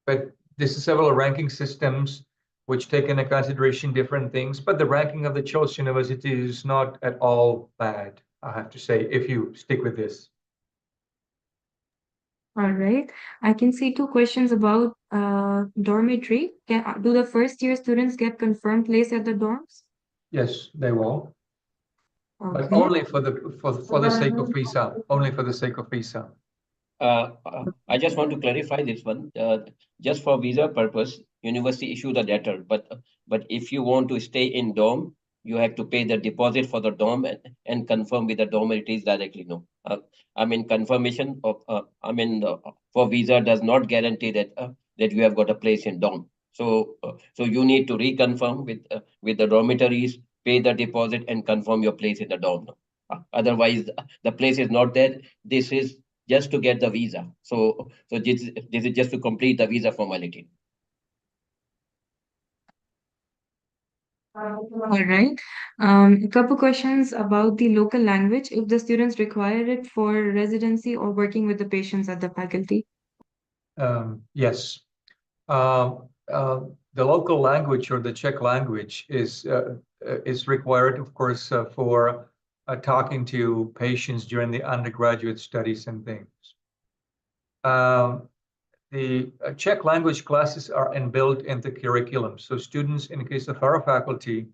But this is several ranking systems which take into consideration different things. But the ranking of the Charles University is not at all bad, I have to say, if you stick with this. All right. I can see two questions about dormitory. Do the first year students get confirmed place at the dorms? Yes, they will, but Okay. only for the sake of visa. Only for the sake of visa. I just want to clarify this one. Just for visa purpose, university issue the letter, but if you want to stay in dorm, you have to pay the deposit for the dorm and confirm with the dormitories directly. No, I mean confirmation of for visa does not guarantee that that you have got a place in dorm. So you need to reconfirm with the dormitories, pay the deposit, and confirm your place in the dorm. Otherwise, the place is not there. This is just to get the visa. So this is just to complete the visa formality. All right. A couple questions about the local language, if the students require it for residency or working with the patients at the faculty. Yes. The local language or the Czech language is required, of course, for talking to patients during the undergraduate studies and things. The Czech language classes are inbuilt in the curriculum. So students, in the case of our faculty,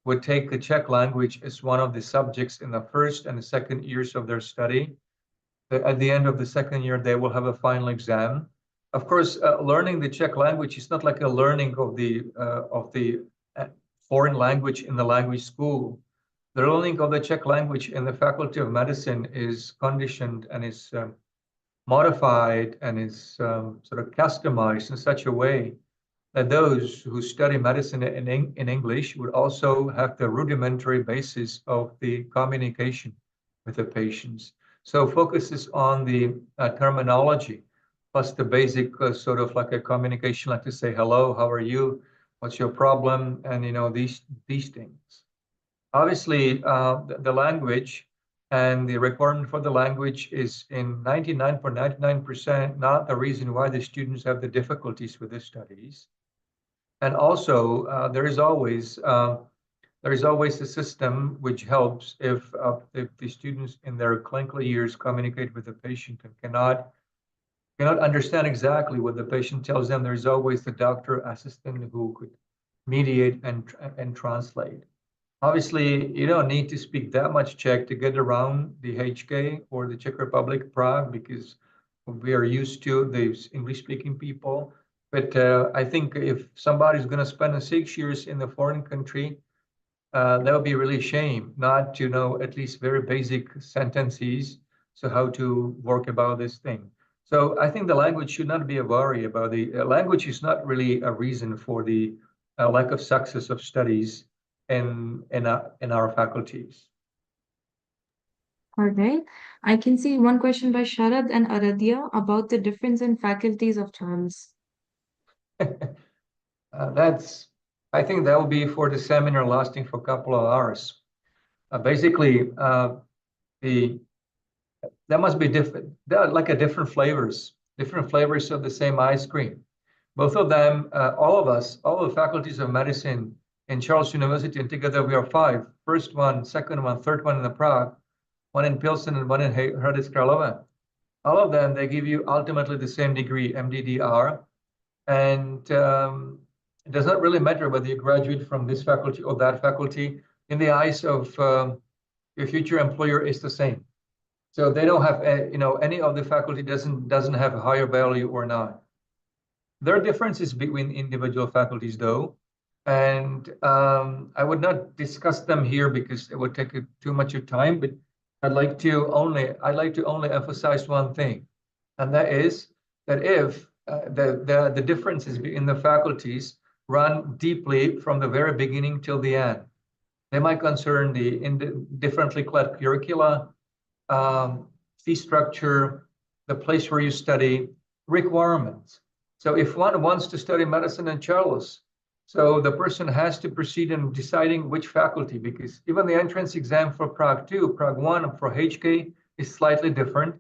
would take the Czech language as one of the subjects in the first and the second years of their study. At the end of the second year, they will have a final exam. Of course, learning the Czech language is not like a learning of the foreign language in the language school. The learning of the Czech language in the Faculty of Medicine is conditioned and is modified and is sort of customized in such a way that those who study medicine in English would also have the rudimentary basis of the communication with the patients. So focuses on the terminology, plus the basic sort of like a communication, like to say, hello, how are you? What's your problem? And, you know, these things. Obviously, the language And the requirement for the language is in 99.99% not the reason why the students have the difficulties with the studies. And also, there is always a system which helps if the students in their clinical years communicate with the patient and cannot understand exactly what the patient tells them. There's always the doctor assistant who could mediate and translate. Obviously, you don't need to speak that much Czech to get around the HK or the Czech Republic, Prague, because we are used to these English-speaking people. But I think if somebody's going to spend 6 years in a foreign country, that would be really a shame not to know at least very basic sentences, so how to work about this thing. So I think the language should not be a worry about the language is not really a reason for the lack of success of studies in our faculties. All right. I can see one question by Sharad and Aradhya about the difference in faculties of Charles. I think that will be for the seminar lasting for a couple of hours. Basically, there must be different. There are like different flavors of the same ice cream. Both of them, all the faculties of medicine in Charles University, and together we are 5. First one, second one, third one in the Prague, one in Pilsen, and one in Hradec Kralove. All of them, they give you ultimately the same degree, MDDR, and it does not really matter whether you graduate from this faculty or that faculty. In the eyes of your future employer, is the same. So they don't have, any of the faculty doesn't have a higher value or not. There are differences between individual faculties, though, and I would not discuss them here because it would take too much of time. But I'd like to only emphasize one thing, and that is that if the differences in the faculties run deeply from the very beginning till the end, they might concern the differently clad curricula, fee structure, the place where you study, requirements. So if one wants to study medicine in Charles, so the person has to proceed in deciding which faculty, because even the entrance exam for Prague 2, Prague 1, for HK is slightly different.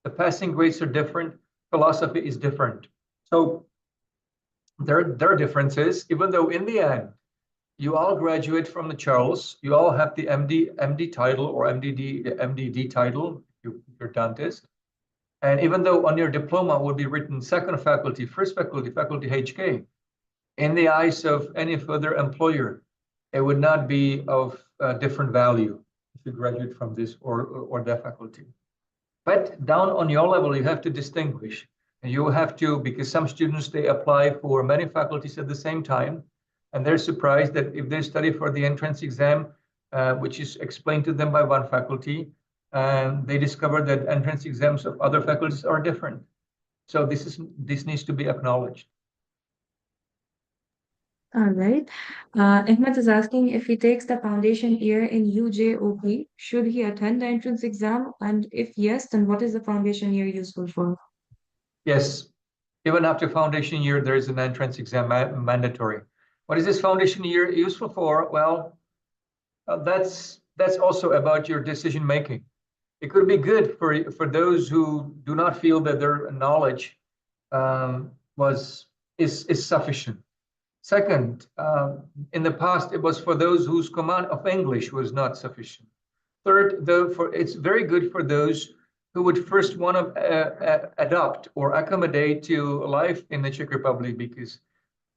The passing grades are different. Philosophy is different. So there are differences, even though in the end, you all graduate from the Charles, you all have the MD title or MDD title, you're dentist. And even though on your diploma would be written second faculty, first faculty, faculty HK, in the eyes of any further employer, it would not be of different value if you graduate from this or that faculty. But down on your level, you have to distinguish. And you have to, because some students, they apply for many faculties at the same time, and they're surprised that if they study for the entrance exam, which is explained to them by one faculty, they discover that entrance exams of other faculties are different. So this needs to be acknowledged. All right. Ahmed is asking if he takes the foundation year in UJOP, should he attend the entrance exam? And if yes, then what is the foundation year useful for? Yes, even after foundation year, there is an entrance exam mandatory. What is this foundation year useful for? Well, that's also about your decision making. It could be good for those who do not feel that their knowledge is sufficient. Second, in the past, it was for those whose command of English was not sufficient. Third, it's very good for those who would first want to adopt or accommodate to life in the Czech Republic, because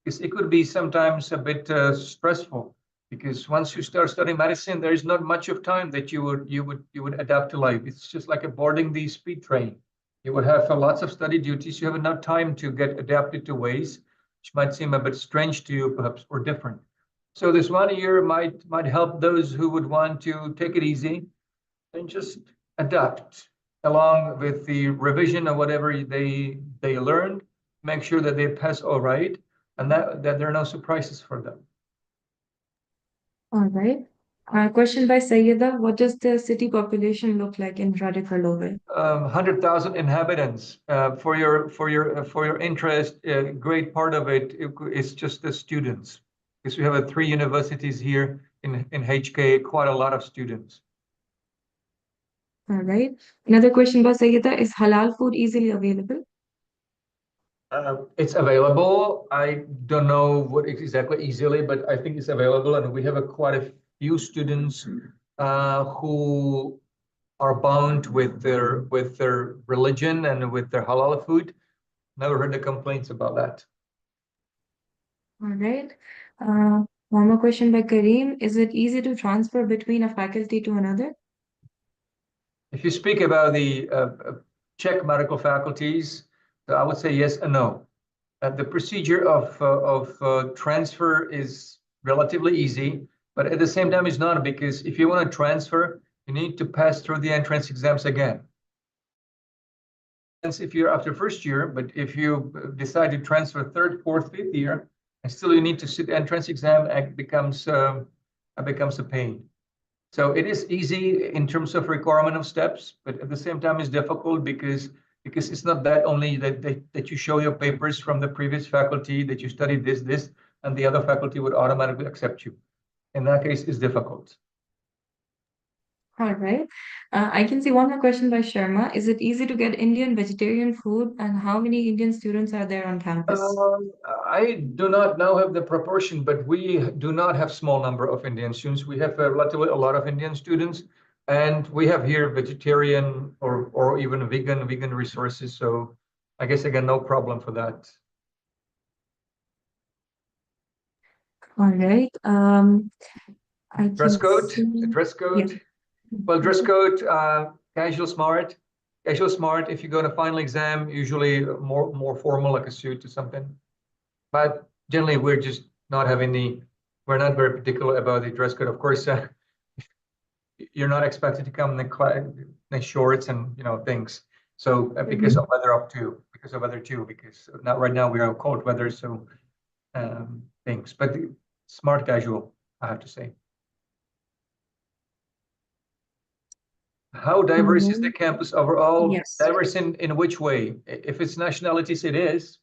it could be sometimes a bit stressful. Because once you start studying medicine, there is not much of time that you would adapt to life. It's just like boarding the speed train. You would have lots of study duties. You have enough time to get adapted to ways which might seem a bit strange to you, perhaps, or different. So this 1 year might help those who would want to take it easy and just adapt along with the revision of whatever they learned. Make sure that they pass all right, and that there are no surprises for them. All right. Question by Sayyida. What does the city population look like in Hradec Kralove? 100,000 inhabitants. For your interest, a great part of it is just the students, because we have 3 universities here in HK, quite a lot of students. All right. Another question by Sayyida, is halal food easily available? It's available. I don't know what exactly easily, but I think it's available, and we have quite a few students who are bound with their religion and with their halal food. Never heard the complaints about that. All right. One more question by Kareem. Is it easy to transfer between a faculty to another? If you speak about the Czech medical faculties, I would say yes and no. The procedure of transfer is relatively easy, but at the same time, it's not, because if you want to transfer, you need to pass through the entrance exams again. If you're after first year, but if you decide to transfer third, fourth, fifth year, and still you need to sit the entrance exam, it becomes a pain. So it is easy in terms of requirement of steps, but at the same time, it's difficult because it's not that only that you show your papers from the previous faculty that you studied this, and the other faculty would automatically accept you. In that case, it's difficult. All right. I can see one more question by Sharma. Is it easy to get Indian vegetarian food, and how many Indian students are there on campus? I do not now have the proportion, but we do not have small number of Indian students. We have relatively a lot of Indian students, and we have here vegetarian or even vegan resources. So I guess again, no problem for that. All right. I Dress can code, see. dress code. Yeah. Well, dress code, casual smart. Casual smart, if you go to final exam, usually more formal, like a suit or something. But generally, we're just not having we're not very particular about the dress code. Of course, you're not expected to come in the shorts and things. So because Mhm. of weather up to, because not right now we are cold weather, so things. But smart casual, I have to say. How diverse is the campus overall? Yes. Diverse in which way? If it's nationalities, it is.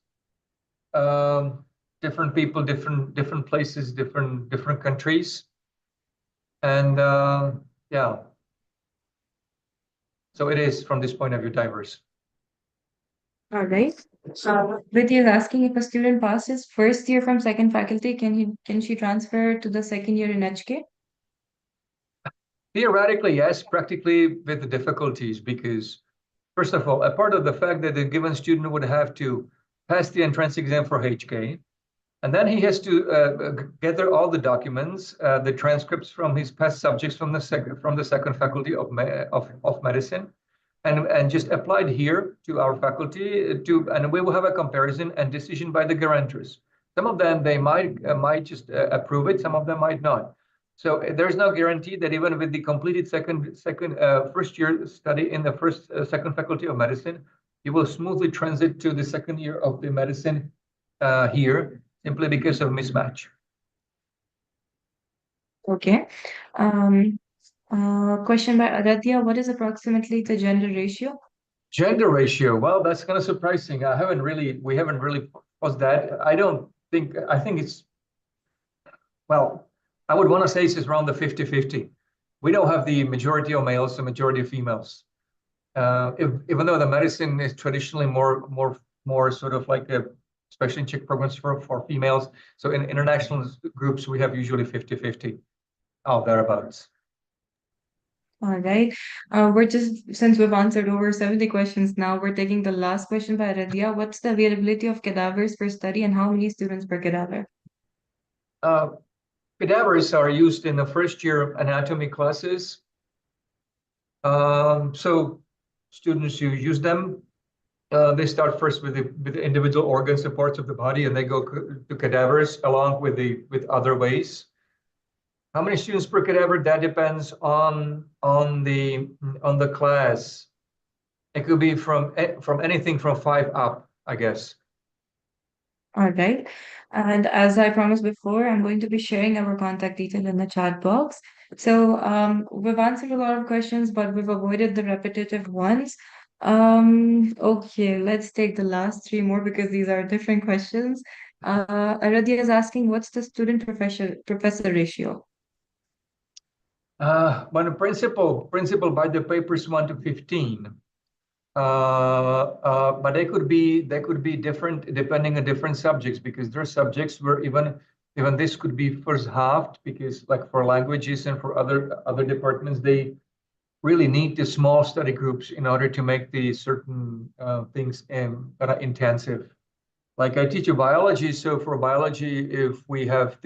Different people, different places, different countries, and yeah. So it is from this point of view diverse. All right. Vidya is asking, if a student passes first year from second faculty, can she transfer to the second year in HK? Theoretically, yes. Practically, with the difficulties, because first of all, a part of the fact that the given student would have to pass the entrance exam for HK, and then he has to gather all the documents, the transcripts from his past subjects from the second faculty of medicine, and just applied here to our faculty and we will have a comparison and decision by the guarantors. Some of them they might just approve it, some of them might not. So there's no guarantee that even with the completed first year study in the second faculty of medicine, you will smoothly transit to the second year of the medicine here, simply because of mismatch. Okay. Um, Question by Aradhya, what is approximately the gender ratio? Gender ratio, well, that's kind of surprising. We haven't really posed that. I think it's, well, I would want to say it's around the 50-50. We don't have the majority of males, the majority of females. Even though the medicine is traditionally more sort of like especially in Czech programs for females. So in international groups, we have usually 50-50 out thereabouts. All right. Since we've answered over 70 questions now, we're taking the last question by Aradhya. What's the availability of cadavers per study and how many students per cadaver? Cadavers are used in the first year anatomy classes. So students who use them, they start first with the individual organs and parts of the body, and they go to cadavers along with other ways. How many students per cadaver? That depends on the class. It could be from anything from 5 up, I guess. All right. And as I promised before, I'm going to be sharing our contact detail in the chat box. So we've answered a lot of questions, but we've avoided the repetitive ones. Okay, let's take the last three more because these are different questions. Aradhya is asking, what's the student professor ratio? When principal by the papers 1 to 15. But they could be different depending on different subjects, because there are subjects where even this could be first halved, because like for languages and for other departments, they really need the small study groups in order to make the certain things intensive. Like I teach a biology, so for biology, if we have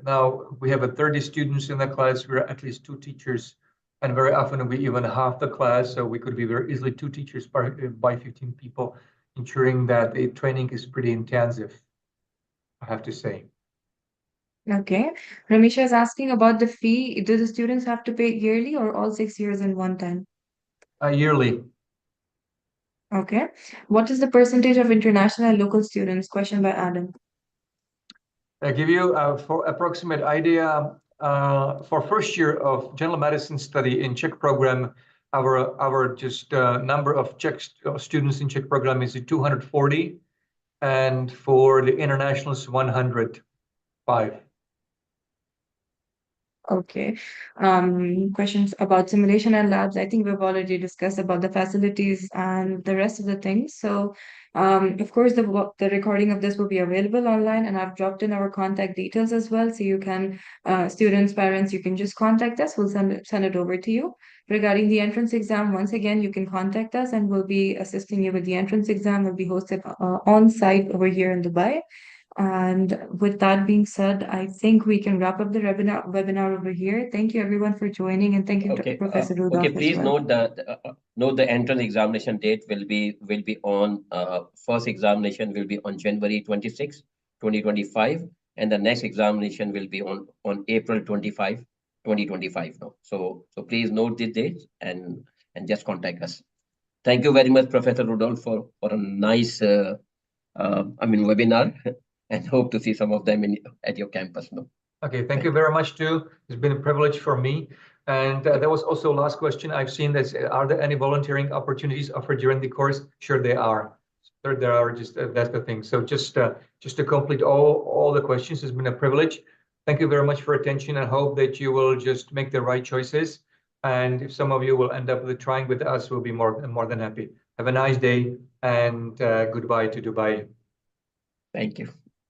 now we have 30 students in the class, we're at least 2 teachers, and very often we even half the class, so we could be very easily 2 teachers by 15 people, ensuring that the training is pretty intensive, I have to say. Okay. Ramisha is asking about the fee. Do the students have to pay yearly or all 6 years in one time? Yearly. Okay. What is the percentage of international and local students? Question by Adam. I give you for approximate idea, for first year of general medicine study in Czech program, our just number of Czech students in Czech program is 240, and for the internationals 105. Okay. Questions about simulation and labs. I think we've already discussed about the facilities and the rest of the things. So, of course, the recording of this will be available online, and I've dropped in our contact details as well. So you can, students, parents, you can just contact us. We'll send it over to you. Regarding the entrance exam, once again, you can contact us, and we'll be assisting you with the entrance exam. Will be hosted on site over here in Dubai. And with that being said, I think we can wrap up the webinar over here. Thank you everyone for joining, and thank you to Okay. Professor Rudolph Okay. as Please well. note the entrance examination date will be on first examination will be on January 26, 2025, and the next examination will be on April 25, 2025. No. So please note the dates and just contact us. Thank you very much, Professor Rudolph, for a nice webinar, and hope to see some of them at your campus. No. Okay, thank you very much too. It's been a privilege for me. And there was also last question I've seen that are there any volunteering opportunities offered during the course? Sure, there are. There are, just that's the thing. So just to complete all the questions, it's been a privilege. Thank you very much for attention, and hope that you will just make the right choices. And if some of you will end up trying with us, we'll be more than happy. Have a nice day, and goodbye to Dubai. Thank you.